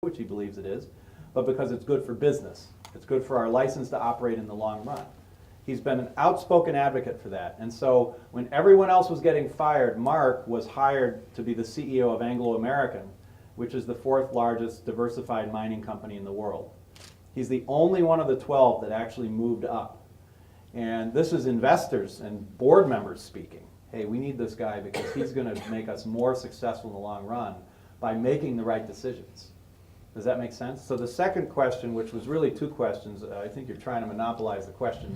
which he believes it is, but because it's good for business. It's good for our license to operate in the long run. He's been an outspoken advocate for that. And so when everyone else was getting fired, Mark was hired to be the CEO of Anglo American, which is the 4th largest diversified mining company in the world. He's the only one of the 12 that actually moved up. And this is investors and board members speaking. Hey, we need this guy because he's going to make us more successful in the long run by making the right decisions. Does that make sense? So the second question, which was really 2 questions, I think you're trying to monopolize the questioning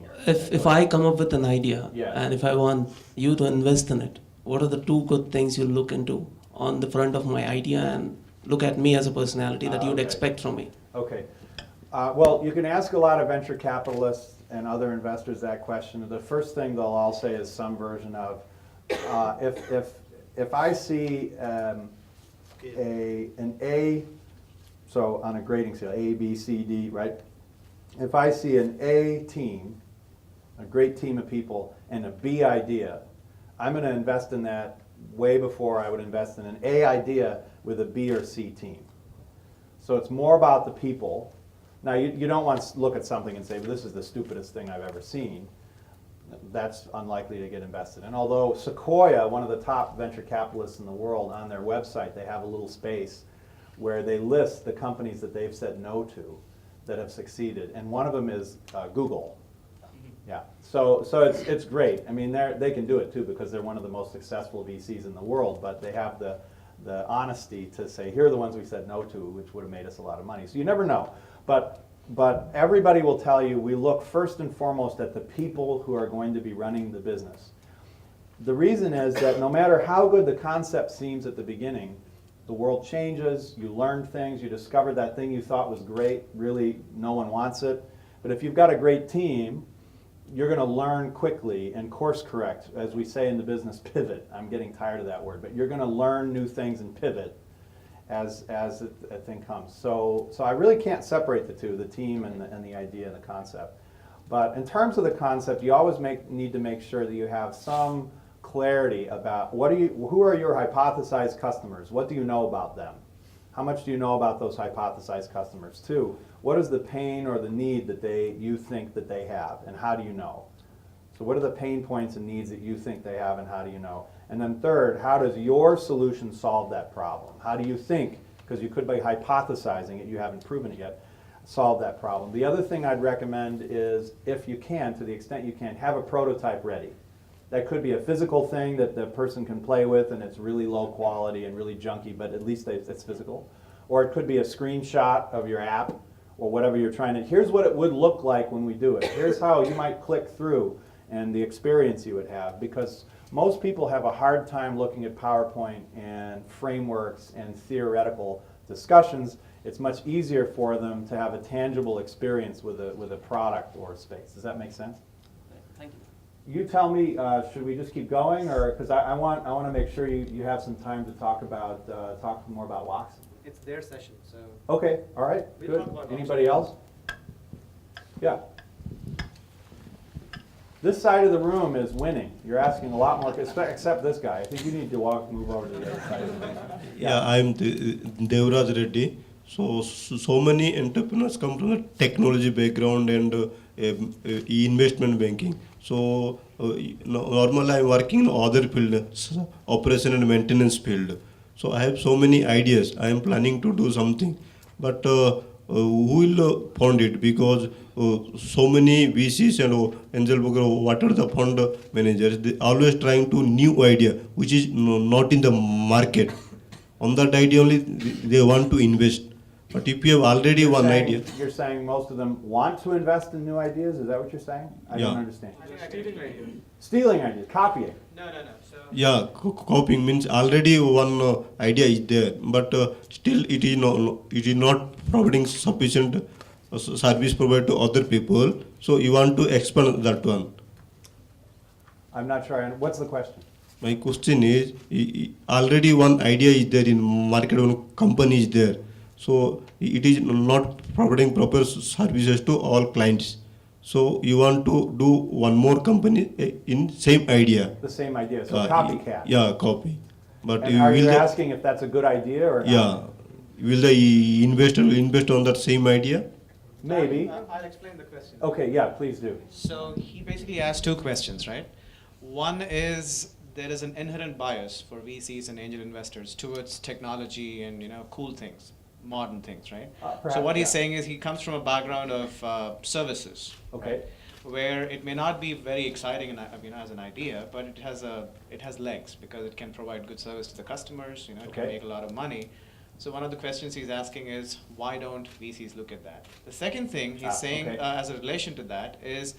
here. If I come up with an idea, Yeah. and if I want you to invest in it, what are the 2 good things you look into on the front of my idea and look at me as a personality that you'd Okay. expect from me? Okay. Well, you can ask a lot of venture capitalists and other investors that question. The first thing they'll all say is some version of, if I see an A, so on a grading scale, A, B, C, D, right? If I see an A team, a great team of people, and a B idea, I'm going to invest in that way before I would invest in an A idea with a B or C team. So it's more about the people. Now, you don't want to look at something and say, well, this is the stupidest thing I've ever seen. That's unlikely to get invested in. Although Sequoia, one of the top venture capitalists in the world, on their website, they have a little space where they list the companies that they've said no to that have succeeded. And one of them is Google. Yeah, so it's great. I mean, they can do it too because they're one of the most successful VCs in the world, but they have the honesty to say, here are the ones we said no to, which would have made us a lot of money. So you never know. But everybody will tell you we look first and foremost at the people who are going to be running the business. The reason is that no matter how good the concept seems at the beginning, the world changes, you learn things, you discover that thing you thought was great, really no one wants it. But if you've got a great team, you're going to learn quickly and course correct, as we say in the business, pivot. I'm getting tired of that word, but you're going to learn new things and pivot as a thing comes. So I really can't separate the two, the team and the idea and the concept. But in terms of the concept, you always need to make sure that you have some clarity about who are your hypothesized customers? What do you know about them? How much do you know about those hypothesized customers? 2, what is the pain or the need that you think that they have, and how do you know? So what are the pain points and needs that you think they have, and how do you know? And then 3rd, how does your solution solve that problem? How do you think, because you could be hypothesizing it, you haven't proven it yet, solve that problem? The other thing I'd recommend is, if you can, to the extent you can, have a prototype ready. That could be a physical thing that the person can play with and it's really low quality and really junky, but at least it's physical. Or it could be a screenshot of your app or whatever you're trying to, here's what it would look like when we do it. Here's how you might click through and the experience you would have, because most people have a hard time looking at PowerPoint and frameworks and theoretical discussions. It's much easier for them to have a tangible experience with a product or space. Does that make sense? Thank you. You tell me, should we just keep going, or because I want to make sure you have some time to talk more about Woxsen. It's their session, so. Okay, all right, We'll good. talk about Anybody Woxsen. else? Yeah. This side of the room is winning. You're asking a lot more, except this guy. I think you need to move over to the other side of the room. Yeah, I'm Devraj Reddy. So many entrepreneurs come from the technology background and investment banking. So normally I'm working in other field, operation and maintenance field. So I have so many ideas. I am planning to do something, but who will fund it? Because so many VCs and angel broker, what are the fund managers? They always trying to new idea which is not in the market. On that idea only they want to invest. But if you have already one idea. You're saying most of them want to invest in new ideas? Is that what you're saying? I don't understand. Stealing ideas. Stealing ideas, copying. No. So Yeah, copying means already one idea is there, but still it is not providing sufficient service provided to other people. So you want to expand that one. I'm not sure. What's the question? My question is, already one idea is there in market, one company is there. So it is not providing proper services to all clients. So you want to do one more company in same idea. The same idea, so copycat. Yeah, copy. But And are you will asking if that's a good idea or not? Yeah. will the investor invest on that same idea? Maybe. I'll explain the question. Okay, yeah, please do. So he basically asked two questions, right? One is there is an inherent bias for VCs and angel investors towards technology and cool things, modern things, right? Perhaps, So what he's yeah. saying is he comes from a background of services, Okay. right? Where it may not be very exciting as an idea, but it has legs because it can provide good service to the customers. It can Okay. make a lot of money. So one of the questions he's asking is, why don't VCs look at that? The second thing he's saying okay. as a relation to that is,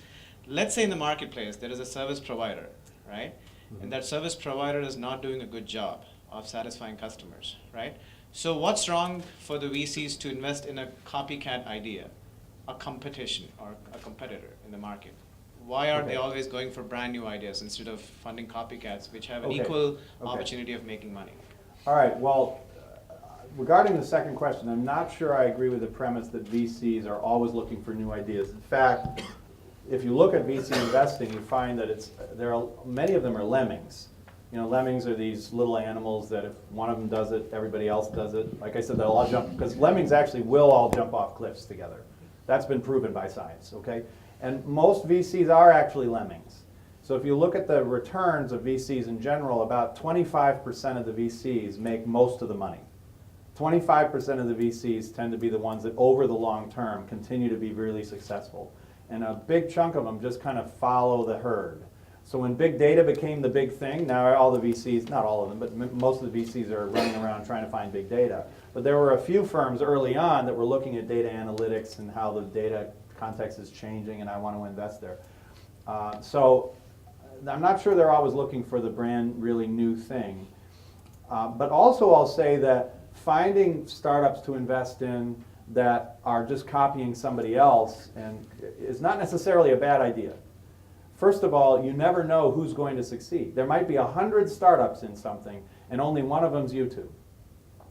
let's say in the marketplace there is a service provider, right? And that service provider is not doing a good job of satisfying customers, right? So what's wrong for the VCs to invest in a copycat idea, a competition or a competitor in the market? Why are they Okay. always going for brand new ideas instead of funding copycats which have an Okay. equal Okay. opportunity of making money? All right, well, regarding the second question, I'm not sure I agree with the premise that VCs are always looking for new ideas. In fact, if you look at VC investing, you find that many of them are lemmings. Lemmings are these little animals that if one of them does it, everybody else does it. Like I said, they'll all jump, because lemmings actually will all jump off cliffs together. That's been proven by science, okay? And most VCs are actually lemmings. So if you look at the returns of VCs in general, about 25% of the VCs make most of the money. 25% of the VCs tend to be the ones that over the long term continue to be really successful. And a big chunk of them just kind of follow the herd. So when big data became the big thing, now all the VCs, not all of them, but most of the VCs are running around trying to find big data. But there were a few firms early on that were looking at data analytics and how the data context is changing, and I want to invest there. So I'm not sure they're always looking for the brand really new thing. But also I'll say that finding startups to invest in that are just copying somebody else is not necessarily a bad idea. First of all, you never know who's going to succeed. There might be 100 startups in something, and only one of them's YouTube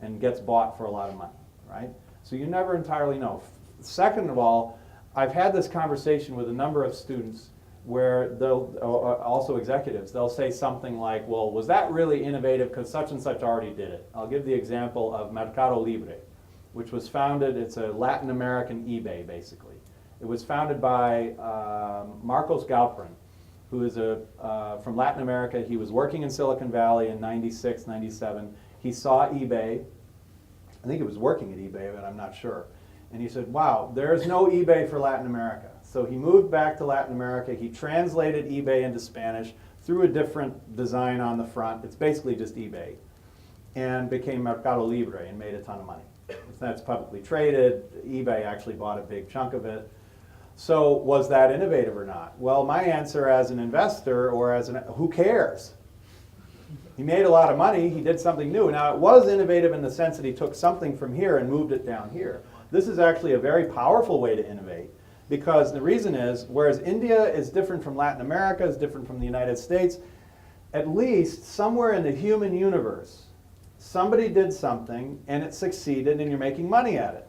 and gets bought for a lot of money, right? So you never entirely know. Second of all, I've had this conversation with a number of students where they'll, also executives, they'll say something like, well, was that really innovative because such and such already did it? I'll give the example of Mercado Libre, which was founded, it's a Latin American eBay, basically. It was founded by Marcos Galperin, who is from Latin America. He was working in Silicon Valley in 96, 97. He saw eBay. I think he was working at eBay, but I'm not sure. And he said, wow, there's no eBay for Latin America. So he moved back to Latin America. He translated eBay into Spanish, threw a different design on the front. It's basically just eBay. And became Mercado Libre and made a ton of money. That's publicly traded. eBay actually bought a big chunk of it. So was that innovative or not? Well, my answer as an investor or who cares? He made a lot of money. He did something new. Now, it was innovative in the sense that he took something from here and moved it down here. This is actually a very powerful way to innovate, because the reason is, whereas India is different from Latin America, is different from the United States, at least somewhere in the human universe, somebody did something and it succeeded and you're making money at it.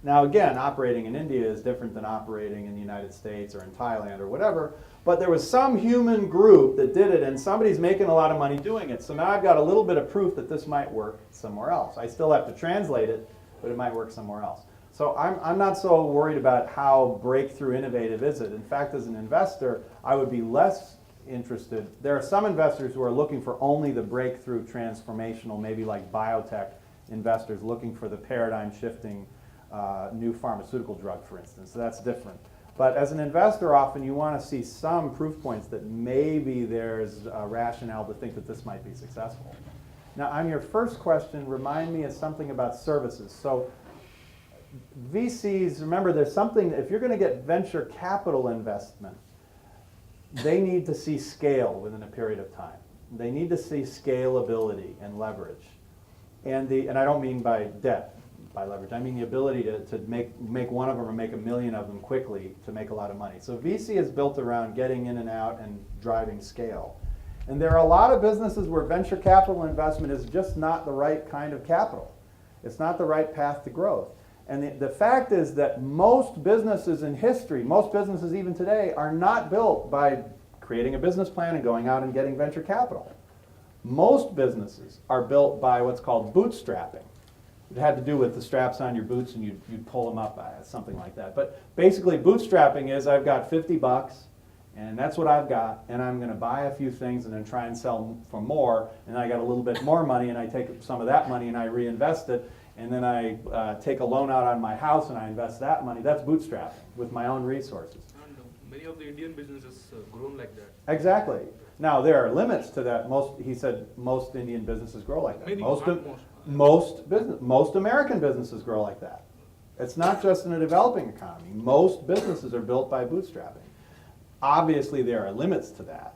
Now again, operating in India is different than operating in the United States or in Thailand or whatever, but there was some human group that did it and somebody's making a lot of money doing it. So now I've got a little bit of proof that this might work somewhere else. I still have to translate it, but it might work somewhere else. So I'm not so worried about how breakthrough innovative is it. In fact, as an investor, I would be less interested. There are some investors who are looking for only the breakthrough transformational, maybe like biotech investors looking for the paradigm shifting new pharmaceutical drug, for instance. So that's different. But as an investor, often you want to see some proof points that maybe there's a rationale to think that this might be successful. Now, on your first question, remind me of something about services. So VCs, remember, there's something, if you're going to get venture capital investment, they need to see scale within a period of time. They need to see scalability and leverage. And I don't mean by debt, by leverage. I mean the ability to make one of them or make 1 million of them quickly to make a lot of money. So VC is built around getting in and out and driving scale. And there are a lot of businesses where venture capital investment is just not the right kind of capital. It's not the right path to growth. And the fact is that most businesses in history, most businesses even today, are not built by creating a business plan and going out and getting venture capital. Most businesses are built by what's called bootstrapping. It had to do with the straps on your boots and you'd pull them up, something like that. But basically bootstrapping is I've got $50 and that's what I've got, and I'm going to buy a few things and then try and sell for more, and I got a little bit more money and I take some of that money and I reinvest it, and then I take a loan out on my house and I invest that money. That's bootstrapping with my own resources. And many of the Indian businesses grown like that. Exactly. Now there are limits to that. He said most Indian businesses grow like that. Many, Most not most. most American businesses grow like that. It's not just in a developing economy. Most businesses are built by bootstrapping. Obviously there are limits to that.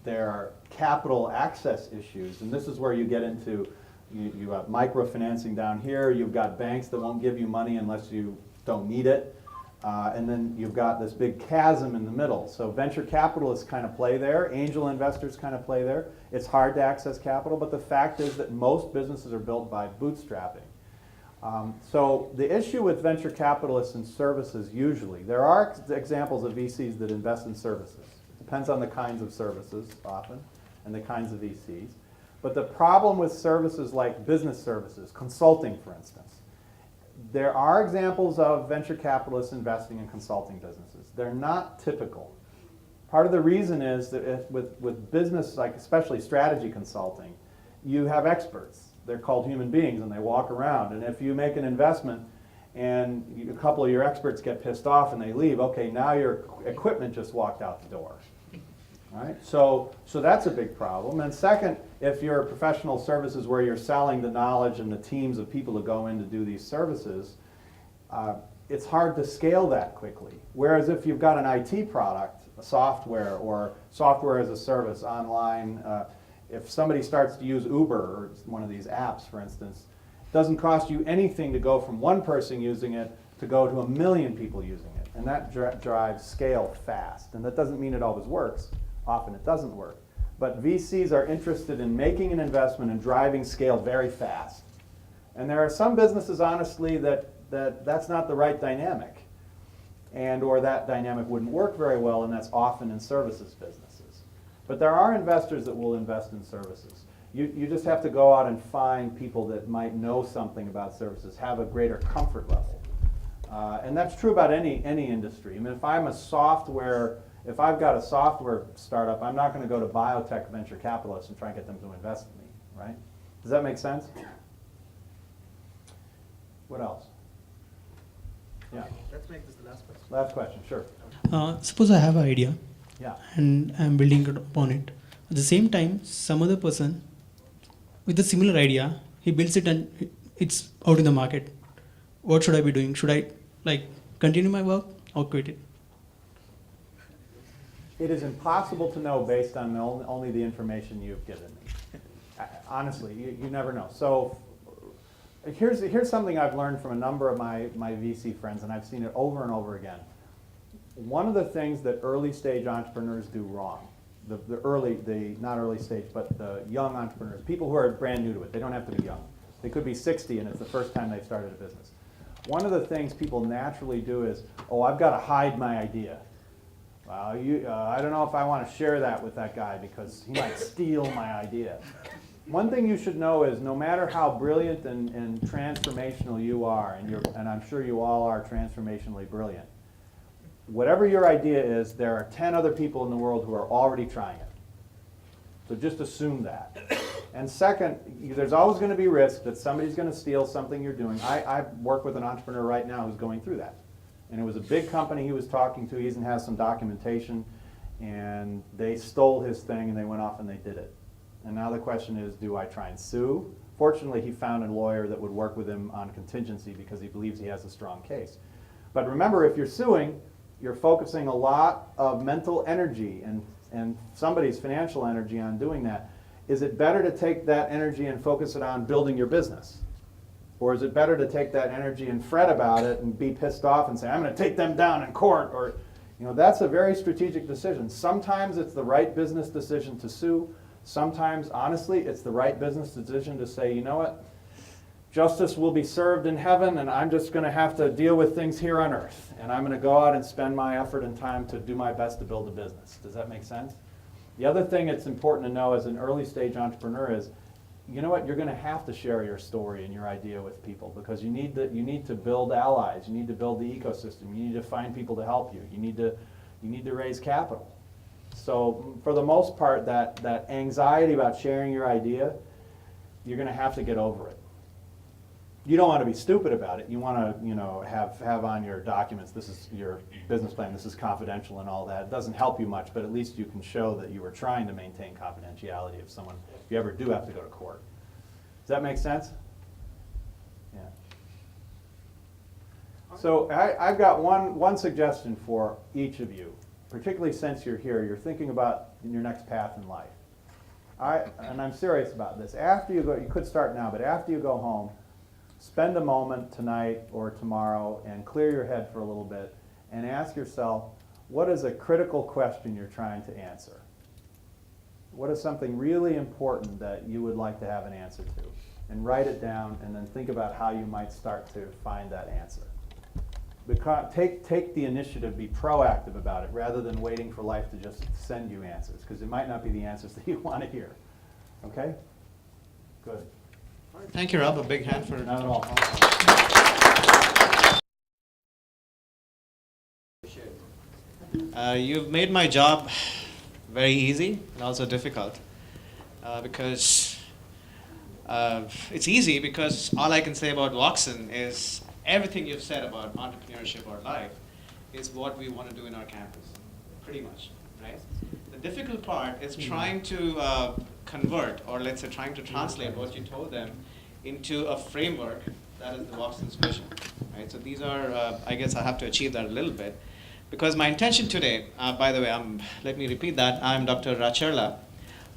There are capital access issues, and this is where you get into, you have microfinancing down here, you've got banks that won't give you money unless you don't need it, and then you've got this big chasm in the middle. So venture capitalists kind of play there, angel investors kind of play there. It's hard to access capital, but the fact is that most businesses are built by bootstrapping. So the issue with venture capitalists and services, usually, there are examples of VCs that invest in services. It depends on the kinds of services, often, and the kinds of VCs. But the problem with services like business services, consulting, for instance, there are examples of venture capitalists investing in consulting businesses. They're not typical. Part of the reason is that with business, like especially strategy consulting, you have experts. They're called human beings, and they walk around. And if you make an investment and a couple of your experts get pissed off and they leave, okay, now your equipment just walked out the door. All right? So that's a big problem. And second, if you're professional services where you're selling the knowledge and the teams of people who go in to do these services, it's hard to scale that quickly. Whereas if you've got an IT product, a software, or software as a service online, if somebody starts to use Uber or one of these apps, for instance, it doesn't cost you anything to go from one person using it to go to 1 million people using it. And that drives scale fast. And that doesn't mean it always works. Often it doesn't work. But VCs are interested in making an investment and driving scale very fast. And there are some businesses, honestly, that's not the right dynamic. Or that dynamic wouldn't work very well, and that's often in services businesses. But there are investors that will invest in services. You just have to go out and find people that might know something about services, have a greater comfort level. And that's true about any industry. I mean, if I've got a software startup, I'm not going to go to biotech venture capitalists and try and get them to invest in me, right? Does that make sense? What else? Yeah. Let's make this the last question. Last question, sure. Suppose I have an idea. Yeah. And I'm building upon it. At the same time, some other person with a similar idea, he builds it and it's out in the market. What should I be doing? Should I continue my work or quit it? It is impossible to know based on only the information you've given me. Honestly, you never know. So here's something I've learned from a number of my VC friends, and I've seen it over and over again. One of the things that early stage entrepreneurs do wrong, not early stage, but the young entrepreneurs, people who are brand new to it, they don't have to be young. They could be 60 and it's the first time they've started a business. One of the things people naturally do is, I've got to hide my idea. Well, I don't know if I want to share that with that guy because he might steal my idea. One thing you should know is no matter how brilliant and transformational you are, and I'm sure you all are transformationally brilliant, whatever your idea is, there are 10 other people in the world who are already trying it. So just assume that. And second, there's always going to be risk that somebody's going to steal something you're doing. I work with an entrepreneur right now who's going through that. And it was a big company he was talking to. He even has some documentation. And they stole his thing and they went off and they did it. And now the question is, do I try and sue? Fortunately, he found a lawyer that would work with him on contingency because he believes he has a strong case. But remember, if you're suing, you're focusing a lot of mental energy and somebody's financial energy on doing that. Is it better to take that energy and focus it on building your business? Or is it better to take that energy and fret about it and be pissed off and say, I'm going to take them down in court? Or, that's a very strategic decision. Sometimes it's the right business decision to sue. Sometimes, honestly, it's the right business decision to say, you know what? Justice will be served in heaven, and I'm just going to have to deal with things here on earth. And I'm going to go out and spend my effort and time to do my best to build a business. Does that make sense? The other thing it's important to know as an early stage entrepreneur is you know what, you're going to have to share your story and your idea with people, because you need to build allies, you need to build the ecosystem, you need to find people to help you, you need to raise capital. So for the most part, that anxiety about sharing your idea, you're going to have to get over it. You don't want to be stupid about it. You want to, have on your documents, this is your business plan, this is confidential and all that. It doesn't help you much, but at least you can show that you were trying to maintain confidentiality if you ever do have to go to court. Does that make sense? Yeah. So I've got one suggestion for each of you, particularly since you're here, you're thinking about your next path in life. And I'm serious about this. After you go, you could start now, but after you go home, spend a moment tonight or tomorrow and clear your head for a little bit and ask yourself, what is a critical question you're trying to answer? What is something really important that you would like to have an answer to? And write it down and then think about how you might start to find that answer. Take the initiative, be proactive about it rather than waiting for life to just send you answers, because it might not be the answers that you want to hear. Okay? Good. Thank you, Rob. A big hand for Not at all. You've made my job very easy and also difficult because it's easy because all I can say about Woxsen is everything you've said about entrepreneurship or life is what we want to do in our campus, pretty much, right? The difficult part is trying to convert, or let's say trying to translate what you told them into a framework that is the Woxsen's vision, right? So these are, I guess I have to achieve that a little bit. Because my intention today, by the way, let me repeat that, I'm Dr. Racherla.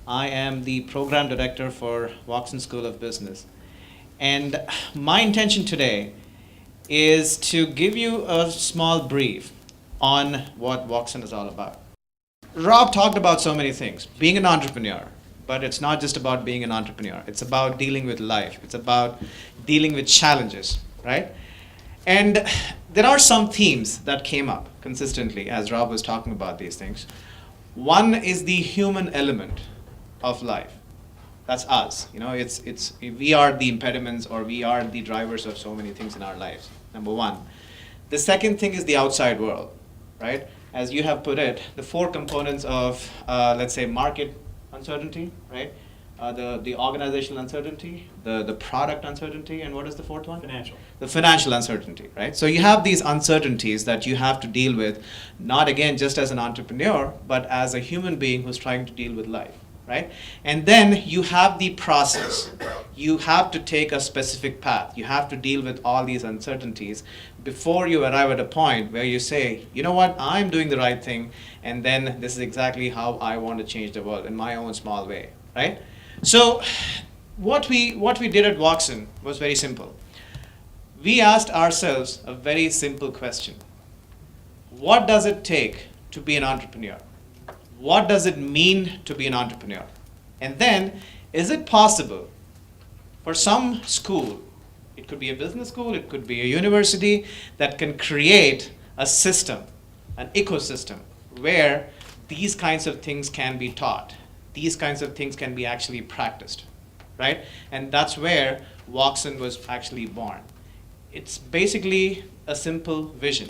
I am the program director for Woxsen School of Business. And my intention today is to give you a small brief on what Woxsen is all about. Rob talked about so many things, being an entrepreneur, but it's not just about being an entrepreneur. It's about dealing with life. It's about dealing with challenges, right? And there are some themes that came up consistently as Rob was talking about these things. One is the human element of life. That's us. We are the impediments, or we are the drivers of so many things in our lives, number one. The second thing is the outside world, right? As you have put it, the four components of, let's say, market uncertainty, right? The organizational uncertainty, the product uncertainty, and what is the fourth one? Financial. The financial uncertainty, right? So you have these uncertainties that you have to deal with, not again just as an entrepreneur, but as a human being who's trying to deal with life, right? And then you have the process. You have to take a specific path. You have to deal with all these uncertainties before you arrive at a point where you say, you know what, I'm doing the right thing, and then this is exactly how I want to change the world in my own small way, right? So what we did at Woxsen was very simple. We asked ourselves a very simple question. What does it take to be an entrepreneur? What does it mean to be an entrepreneur? And then, is it possible for some school, it could be a business school, it could be a university, that can create a system, an ecosystem, where these kinds of things can be taught? These kinds of things can be actually practiced, right? And that's where Woxsen was actually born. It's basically a simple vision.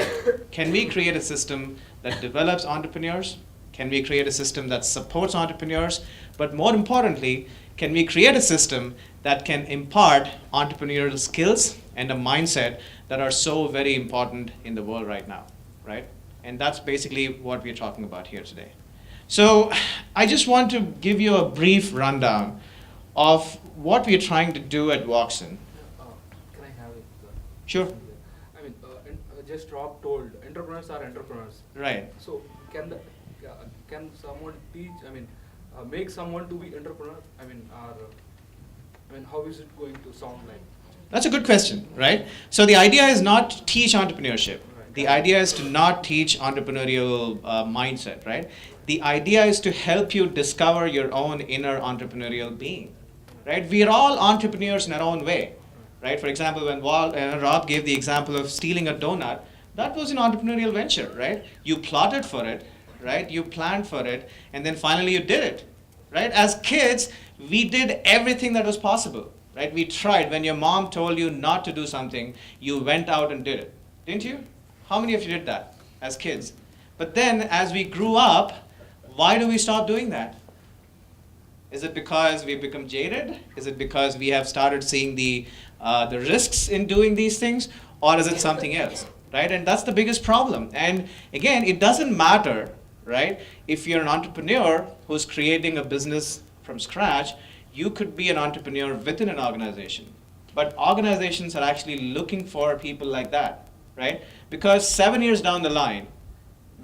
Can we create a system that develops entrepreneurs? Can we create a system that supports entrepreneurs? But more importantly, can we create a system that can impart entrepreneurial skills and a mindset that are so very important in the world right now, right? And that's basically what we're talking about here today. So I just want to give you a brief rundown of what we're trying to do at Woxsen. Can I have it? Sure. I mean, just Rob told, entrepreneurs are entrepreneurs. Right. So can someone teach? I mean, make someone to be entrepreneur. I mean, how is it going to sound like? That's a good question, right? So the idea is not to teach entrepreneurship. Right. The idea is to not teach entrepreneurial mindset, right? The idea is to help you discover your own inner entrepreneurial being, right? We are all entrepreneurs in our own way, right? For example, when Rob gave the example of stealing a donut, that was an entrepreneurial venture, right? You plotted for it, right? You planned for it, and then finally you did it, right? As kids, we did everything that was possible, right? We tried. When your mom told you not to do something, you went out and did it, didn't you? How many of you did that as kids? But then as we grew up, why do we stop doing that? Is it because we've become jaded? Is it because we have started seeing the risks in doing these things? Or is it something else, right? And that's the biggest problem. And again, it doesn't matter, right? If you're an entrepreneur who's creating a business from scratch, you could be an entrepreneur within an organization. But organizations are actually looking for people like that, right? Because 7 years down the line,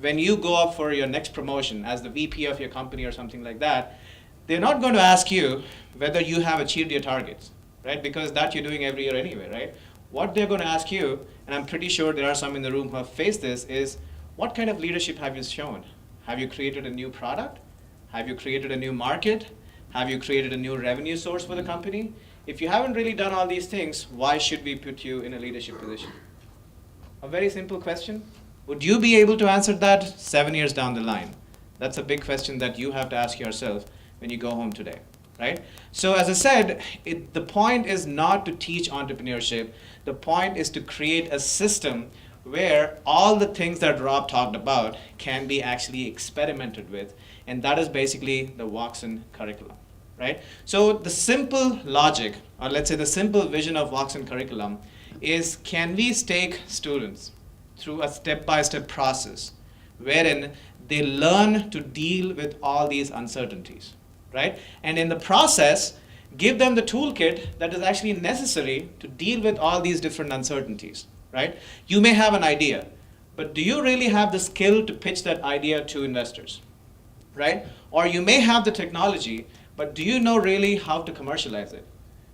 when you go up for your next promotion as the VP of your company or something like that, they're not going to ask you whether you have achieved your targets, right? Because that you're doing every year anyway, right? What they're going to ask you, and I'm pretty sure there are some in the room who have faced this, is what kind of leadership have you shown? Have you created a new product? Have you created a new market? Have you created a new revenue source for the company? If you haven't really done all these things, why should we put you in a leadership position? A very simple question. Would you be able to answer that 7 years down the line? That's a big question that you have to ask yourself when you go home today, right? So as I said, the point is not to teach entrepreneurship. The point is to create a system where all the things that Rob talked about can be actually experimented with, and that is basically the Woxsen curriculum, right? So the simple logic, or let's say the simple vision of Woxsen curriculum is, can we take students through a step-by-step process wherein they learn to deal with all these uncertainties, right? And in the process, give them the toolkit that is actually necessary to deal with all these different uncertainties, right? You may have an idea, but do you really have the skill to pitch that idea to investors, right? Or you may have the technology, but do you know really how to commercialize it?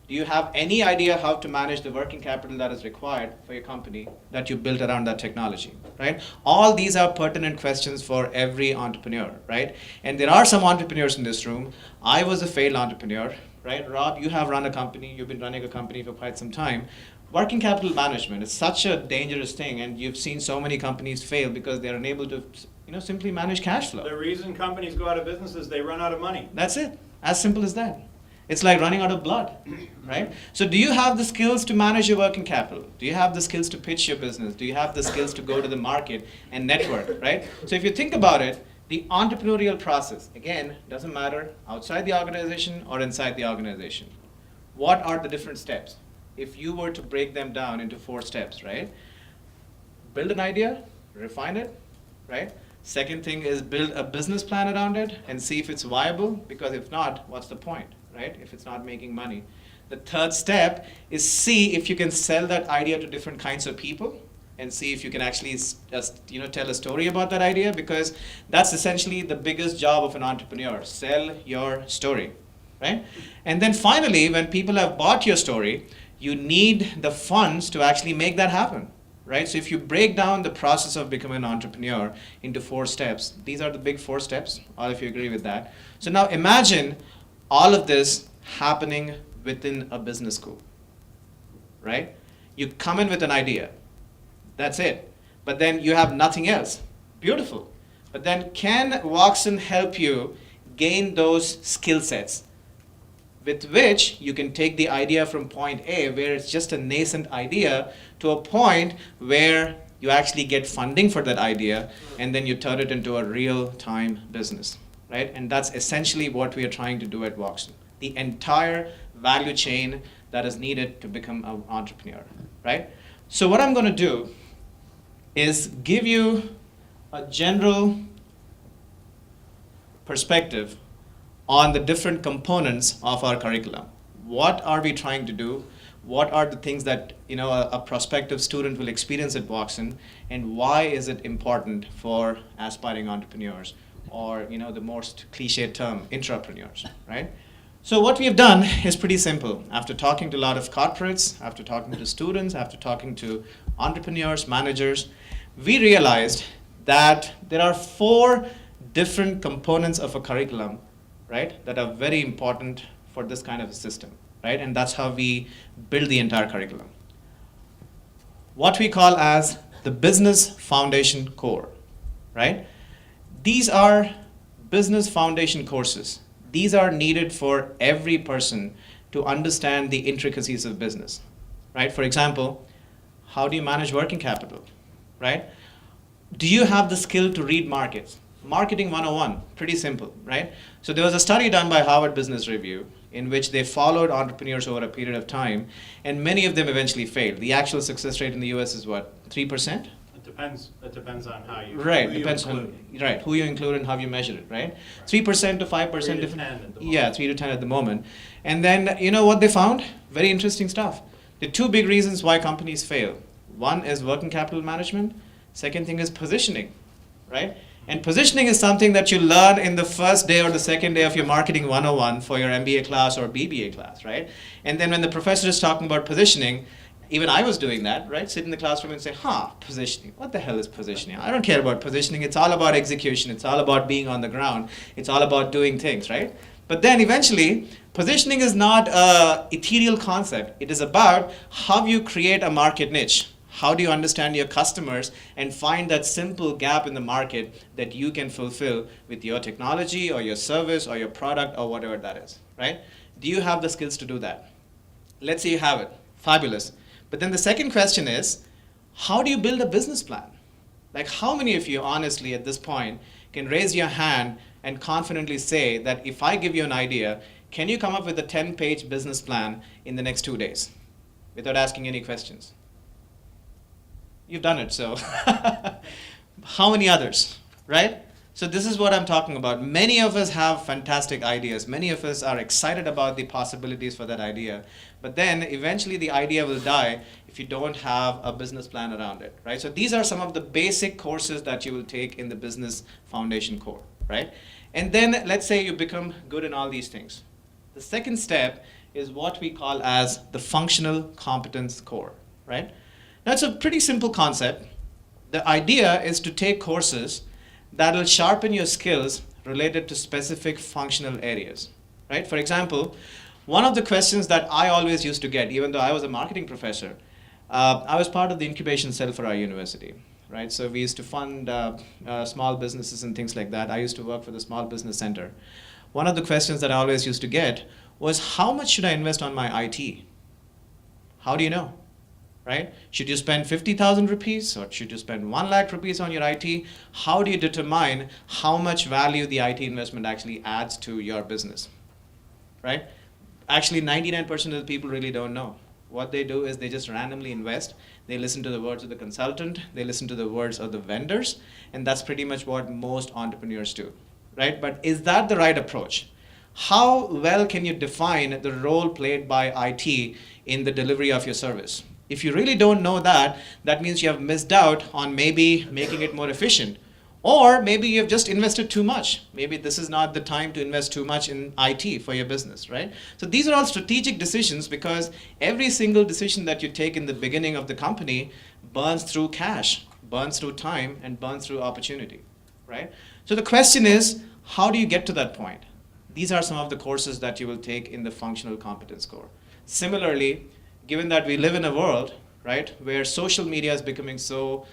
Do you have any idea how to manage the working capital that is required for your company that you built around that technology, right? All these are pertinent questions for every entrepreneur, right? And there are some entrepreneurs in this room. I was a failed entrepreneur, right? Rob, you have run a company. You've been running a company for quite some time. Working capital management is such a dangerous thing, and you've seen so many companies fail because they're unable to, simply manage cash flow. The reason companies go out of business is they run out of money. That's it. As simple as that. It's like running out of blood, right? So do you have the skills to manage your working capital? Do you have the skills to pitch your business? Do you have the skills to go to the market and network, right? So if you think about it, the entrepreneurial process, again, doesn't matter outside the organization or inside the organization. What are the different steps? If you were to break them down into 4 steps, right? Build an idea, refine it, right? Second thing is build a business plan around it and see if it's viable, because if not, what's the point, right? If it's not making money. The third step is see if you can sell that idea to different kinds of people and see if you can actually tell a story about that idea, because that's essentially the biggest job of an entrepreneur, sell your story, right? And then finally, when people have bought your story, you need the funds to actually make that happen, right? So if you break down the process of becoming an entrepreneur into 4 steps, these are the big 4 steps, all if you agree with that. So now imagine all of this happening within a business school, right? You come in with an idea, that's it. But then you have nothing else. Beautiful. But then can Woxsen help you gain those skill sets with which you can take the idea from point A, where it's just a nascent idea, to a point where you actually get funding for that idea, and then you turn it into a real-time business, right? And that's essentially what we are trying to do at Woxsen. The entire value chain that is needed to become an entrepreneur, right? So what I'm going to do is give you a general perspective on the different components of our curriculum. What are we trying to do? What are the things that a prospective student will experience at Woxsen, and why is it important for aspiring entrepreneurs, or the most cliche term, intrapreneurs, right? So what we have done is pretty simple. After talking to a lot of corporates, after talking to students, after talking to entrepreneurs, managers, we realized that there are 4 different components of a curriculum, right, that are very important for this kind of a system, right? And that's how we build the entire curriculum. What we call as the business foundation core, right? These are business foundation courses. These are needed for every person to understand the intricacies of business, right? For example, how do you manage working capital, right? Do you have the skill to read markets? Marketing 101, pretty simple, right? So there was a study done by Harvard Business Review in which they followed entrepreneurs over a period of time, and many of them eventually failed. The actual success rate in the US is what, 3%? It depends on how you. Right, who you depends include. on right who you include and how you measure it, right? 3% to 5%. 3 to 10 at the Yeah, moment. 3 to 10 at the moment. And then you know what they found? Very interesting stuff. The two big reasons why companies fail. One is working capital management. Second thing is positioning, right? And positioning is something that you learn in the first day or the second day of your marketing 101 for your MBA class or BBA class, right? And then when the professor is talking about positioning, even I was doing that, right? Sit in the classroom and say, positioning. What the hell is positioning? I don't care about positioning. It's all about execution. It's all about being on the ground. It's all about doing things, right? But then eventually, positioning is not an ethereal concept. It is about how you create a market niche. How do you understand your customers and find that simple gap in the market that you can fulfill with your technology or your service or your product or whatever that is, right? Do you have the skills to do that? Let's say you have it. Fabulous. But then the second question is, how do you build a business plan? Like, how many of you, honestly, at this point, can raise your hand and confidently say that if I give you an idea, can you come up with a 10-page business plan in the next 2 days without asking any questions? You've done it, so how many others, right? So this is what I'm talking about. Many of us have fantastic ideas. Many of us are excited about the possibilities for that idea. But then eventually the idea will die if you don't have a business plan around it, right? So these are some of the basic courses that you will take in the business foundation core, right? And then let's say you become good in all these things. The second step is what we call as the functional competence core, right? Now it's a pretty simple concept. The idea is to take courses that will sharpen your skills related to specific functional areas, right? For example, one of the questions that I always used to get, even though I was a marketing professor, I was part of the incubation cell for our university, right? So we used to fund small businesses and things like that. I used to work for the Small Business Center. One of the questions that I always used to get was, how much should I invest on my IT? How do you know? Right? Should you spend 50,000 rupees or should you spend 1 lakh rupees on your IT? How do you determine how much value the IT investment actually adds to your business? Right? Actually, 99% of the people really don't know. What they do is they just randomly invest. They listen to the words of the consultant. They listen to the words of the vendors. And that's pretty much what most entrepreneurs do. Right? But is that the right approach? How well can you define the role played by IT in the delivery of your service? If you really don't know that, that means you have missed out on maybe making it more efficient. Or maybe you've just invested too much. Maybe this is not the time to invest too much in IT for your business, right? So these are all strategic decisions because every single decision that you take in the beginning of the company burns through cash, burns through time, and burns through opportunity, right? So the question is, how do you get to that point? These are some of the courses that you will take in the functional competence core. Similarly, given that we live in a world, right, where social media is becoming so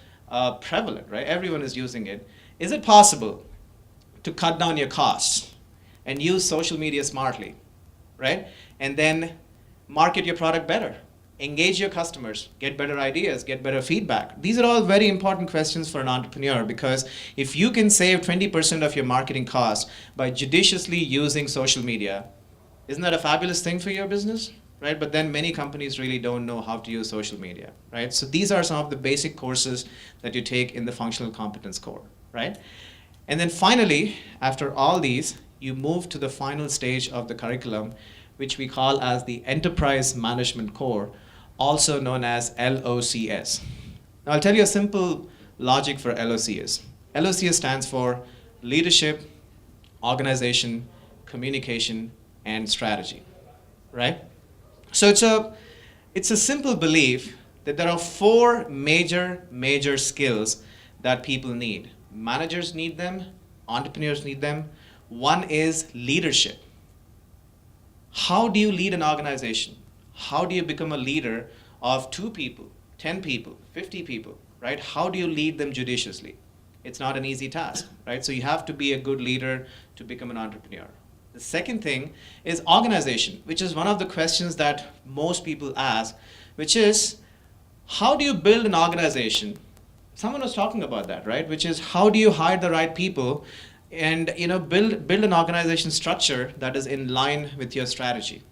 prevalent, right? Everyone is using it. Is it possible to cut down your costs and use social media smartly, right? And then market your product better, engage your customers, get better ideas, get better feedback. These are all very important questions for an entrepreneur because if you can save 20% of your marketing costs by judiciously using social media, isn't that a fabulous thing for your business? Right? But then many companies really don't know how to use social media, right? So these are some of the basic courses that you take in the functional competence core, right? And then finally, after all these, you move to the final stage of the curriculum, which we call as the Enterprise Management Core, also known as LOCS. Now I'll tell you a simple logic for LOCS. LOCS stands for Leadership, Organization, Communication, and Strategy, right? So it's a simple belief that there are 4 major skills that people need. Managers need them, entrepreneurs need them. One is leadership. How do you lead an organization? How do you become a leader of 2 people, 10 people, 50 people, right? How do you lead them judiciously? It's not an easy task, right? So you have to be a good leader to become an entrepreneur. The second thing is organization, which is one of the questions that most people ask, which is, how do you build an organization? Someone was talking about that, right? Which is, how do you hire the right people and build an organization structure that is in line with your strategy,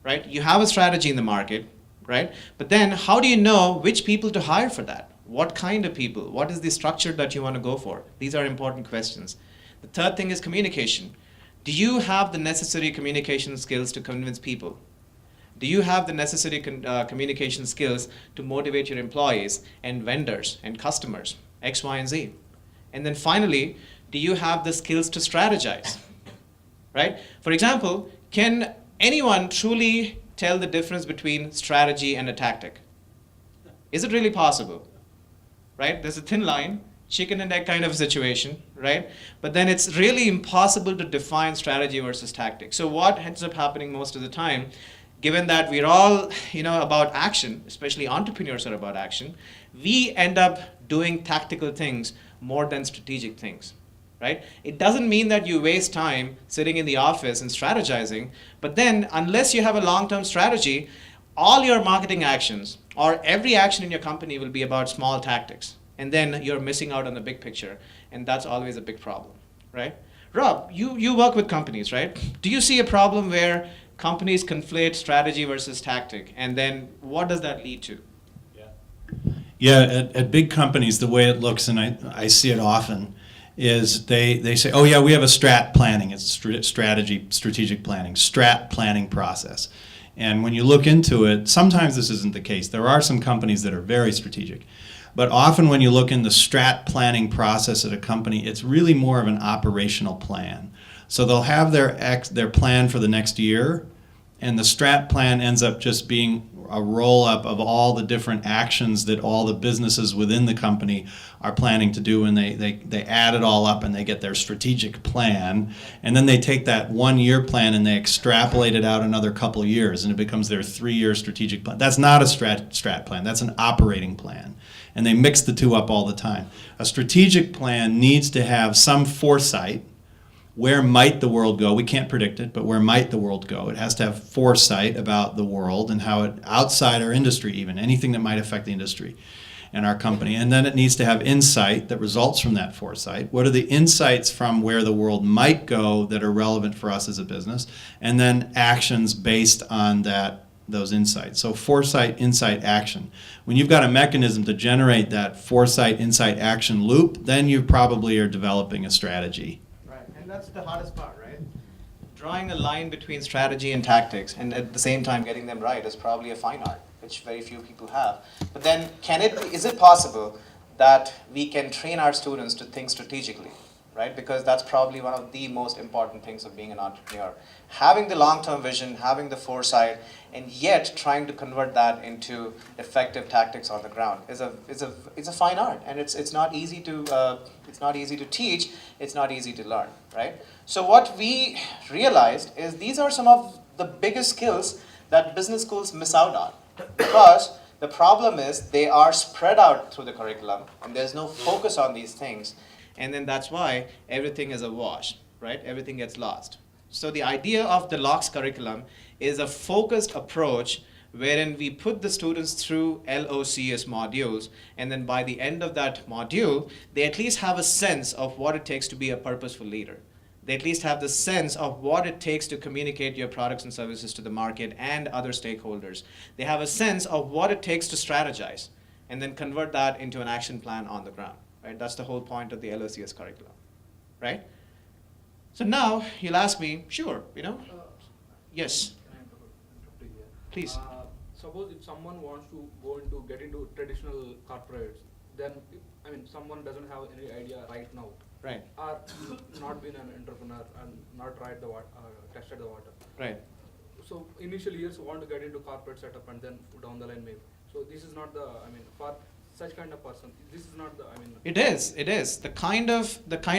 right? You have a strategy in the market, right? But then how do you know which people to hire for that? What kind of people? What is the structure that you want to go for? These are important questions. The third thing is communication. Do you have the necessary communication skills to convince people? Do you have the necessary communication skills to motivate your employees and vendors and customers, X, Y, and Z? And then finally, do you have the skills to strategize, right? For example, can anyone truly tell the difference between strategy and a tactic? Is it really possible, right? There's a thin line, chicken and egg kind of situation, right? But then it's really impossible to define strategy versus tactic. So what ends up happening most of the time, given that we're all about action, especially entrepreneurs are about action, we end up doing tactical things more than strategic things, right? It doesn't mean that you waste time sitting in the office and strategizing, but then unless you have a long-term strategy, all your marketing actions or every action in your company will be about small tactics. And then you're missing out on the big picture, and that's always a big problem, right? Rob, you work with companies, right? Do you see a problem where companies conflate strategy versus tactic, and then what does that lead to? Yeah, at big companies, the way it looks, and I see it often, is they say, oh yeah, we have a strat planning, it's strategic planning, strat planning process. And when you look into it, sometimes this isn't the case. There are some companies that are very strategic. But often when you look in the strat planning process at a company, it's really more of an operational plan. So they'll have their plan for the next year, and the strat plan ends up just being a roll-up of all the different actions that all the businesses within the company are planning to do, and they add it all up and they get their strategic plan, and then they take that 1 year plan and they extrapolate it out another couple of years, and it becomes their 3-year strategic plan. That's not a strat plan, that's an operating plan. And they mix the two up all the time. A strategic plan needs to have some foresight. Where might the world go? We can't predict it, but where might the world go? It has to have foresight about the world and how it, outside our industry even, anything that might affect the industry and our company. And then it needs to have insight that results from that foresight. What are the insights from where the world might go that are relevant for us as a business? And then actions based on those insights. So foresight, insight, action. When you've got a mechanism to generate that foresight, insight, action loop, then you probably are developing a strategy. Right, and that's the hardest part, right? Drawing a line between strategy and tactics, and at the same time getting them right, is probably a fine art, which very few people have. But then, is it possible that we can train our students to think strategically, right? Because that's probably one of the most important things of being an entrepreneur. Having the long-term vision, having the foresight, and yet trying to convert that into effective tactics on the ground is a fine art, and it's not easy to teach. It's not easy to learn, right? So what we realized is these are some of the biggest skills that business schools miss out on, because the problem is they are spread out through the curriculum, and there's no focus on these things, and then that's why everything is a wash, right? Everything gets lost. So the idea of the LOX curriculum is a focused approach wherein we put the students through LOCS modules, and then by the end of that module, they at least have a sense of what it takes to be a purposeful leader. They at least have the sense of what it takes to communicate your products and services to the market and other stakeholders. They have a sense of what it takes to strategize, and then convert that into an action plan on the ground, right? That's the whole point of the LOCS curriculum, right? So now you'll ask me, sure, yes, Can I interrupt you here? please. Suppose if someone wants to get into traditional corporates, then someone doesn't have any idea right now, Right, or not been an entrepreneur and not tested the water. right. So initial years want to get into corporate setup, and then down the line maybe. So this is not for such kind of person, this is not the It is. The kind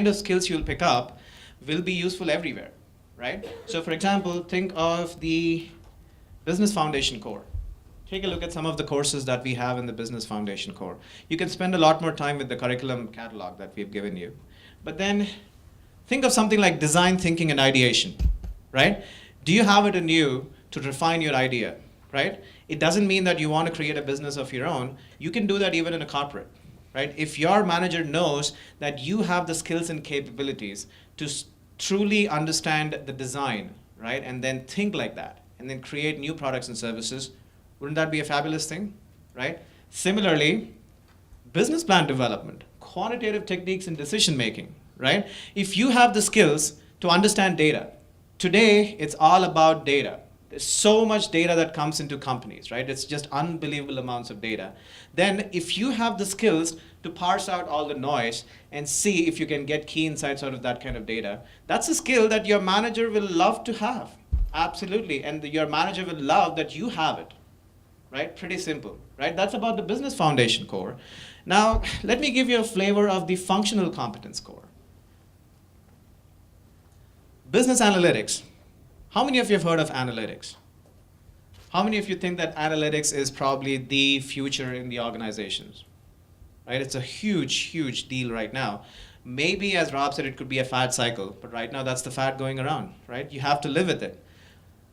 of skills you'll pick up will be useful everywhere, right? So for example, think of the Business Foundation core. Take a look at some of the courses that we have in the Business Foundation core. You can spend a lot more time with the curriculum catalog that we've given you. But then think of something like design thinking and ideation, right? Do you have it in you to refine your idea, right? It doesn't mean that you want to create a business of your own. You can do that even in a corporate, right? If your manager knows that you have the skills and capabilities to truly understand the design, right, and then think like that, and then create new products and services, wouldn't that be a fabulous thing, right? Similarly, business plan development, quantitative techniques in decision making, right? If you have the skills to understand data, today it's all about data. There's so much data that comes into companies, right? It's just unbelievable amounts of data. Then if you have the skills to parse out all the noise and see if you can get key insights out of that kind of data, that's a skill that your manager will love to have. Absolutely. And your manager will love that you have it, right? Pretty simple, right? That's about the business foundation core. Now, let me give you a flavor of the functional competence core. Business analytics. How many of you have heard of analytics? How many of you think that analytics is probably the future in the organizations? Right? It's a huge, huge deal right now. Maybe, as Rob said, it could be a fad cycle, but right now that's the fad going around, right? You have to live with it.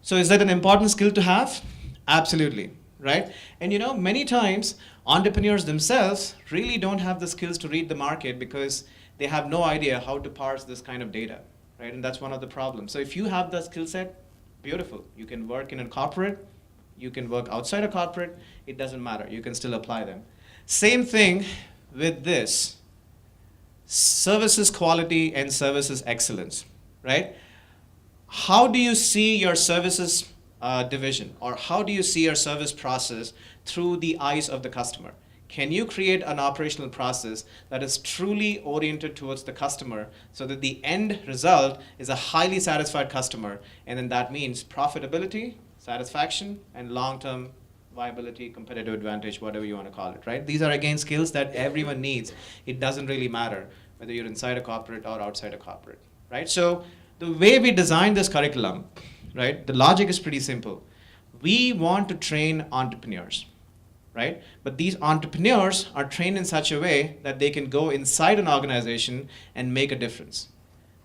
So is that an important skill to have? Absolutely, right? And you know, many times entrepreneurs themselves really don't have the skills to read the market because they have no idea how to parse this kind of data. Right? And that's one of the problems. So if you have the skill set, beautiful. You can work in a corporate, you can work outside a corporate, it doesn't matter. You can still apply them. Same thing with this. Services quality and services excellence, right? How do you see your services division, or how do you see your service process through the eyes of the customer? Can you create an operational process that is truly oriented towards the customer so that the end result is a highly satisfied customer, and then that means profitability, satisfaction, and long-term viability, competitive advantage, whatever you want to call it, right? These are again skills that everyone needs. It doesn't really matter whether you're inside a corporate or outside a corporate, right? So the way we design this curriculum, right, the logic is pretty simple. We want to train entrepreneurs. Right? But these entrepreneurs are trained in such a way that they can go inside an organization and make a difference.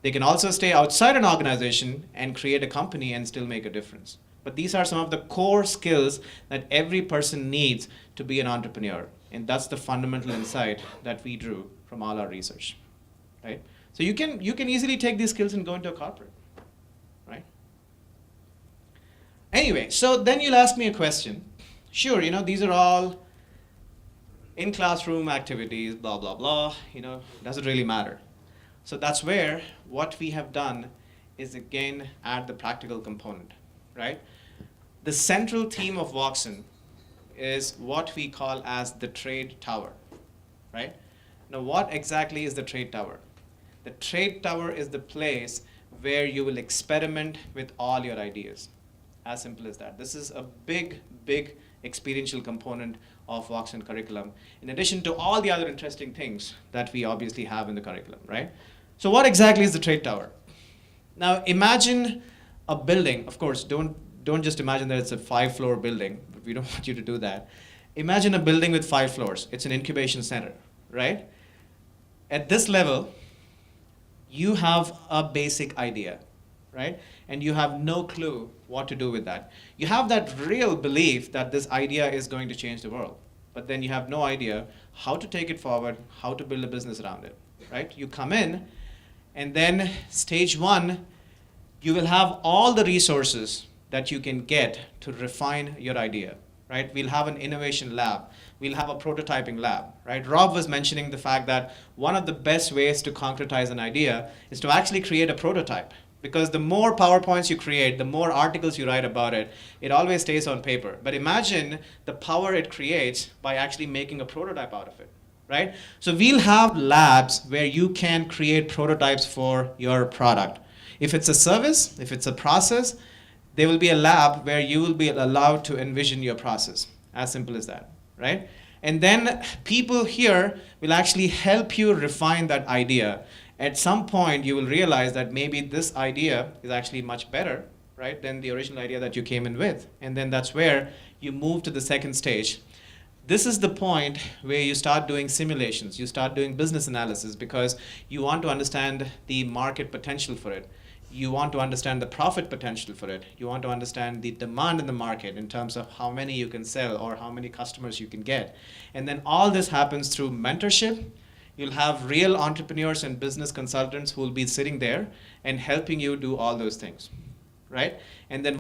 They can also stay outside an organization and create a company and still make a difference. But these are some of the core skills that every person needs to be an entrepreneur. And that's the fundamental insight that we drew from all our research. Right? So you can easily take these skills and go into a corporate. Right? Anyway, so then you'll ask me a question. Sure, you know, these are all in classroom activities, blah, blah, blah, you know, does it really matter? So that's where what we have done is again add the practical component, right? The central theme of Woxsen is what we call as the trade tower, right? Now what exactly is the trade tower? The trade tower is the place where you will experiment with all your ideas. As simple as that. This is a big, big experiential component of Woxsen curriculum, in addition to all the other interesting things that we obviously have in the curriculum, right? So what exactly is the trade tower? Now imagine a building. Of course, don't just imagine that it's a 5-floor building, but we don't want you to do that. Imagine a building with 5 floors. It's an incubation center, right? At this level, you have a basic idea, right? And you have no clue what to do with that. You have that real belief that this idea is going to change the world, but then you have no idea how to take it forward, how to build a business around it, right? You come in, and then stage 1, you will have all the resources that you can get to refine your idea, right? We'll have an innovation lab. We'll have a prototyping lab, right? Rob was mentioning the fact that one of the best ways to concretize an idea is to actually create a prototype. Because the more PowerPoints you create, the more articles you write about it, it always stays on paper. But imagine the power it creates by actually making a prototype out of it, right? So we'll have labs where you can create prototypes for your product. If it's a service, if it's a process, there will be a lab where you will be allowed to envision your process. As simple as that, right? And then people here will actually help you refine that idea. At some point, you will realize that maybe this idea is actually much better, right, than the original idea that you came in with. And then that's where you move to the second stage. This is the point where you start doing simulations, you start doing business analysis, because you want to understand the market potential for it. You want to understand the profit potential for it. You want to understand the demand in the market in terms of how many you can sell or how many customers you can get. And then all this happens through mentorship. You'll have real entrepreneurs and business consultants who will be sitting there and helping you do all those things, right? And then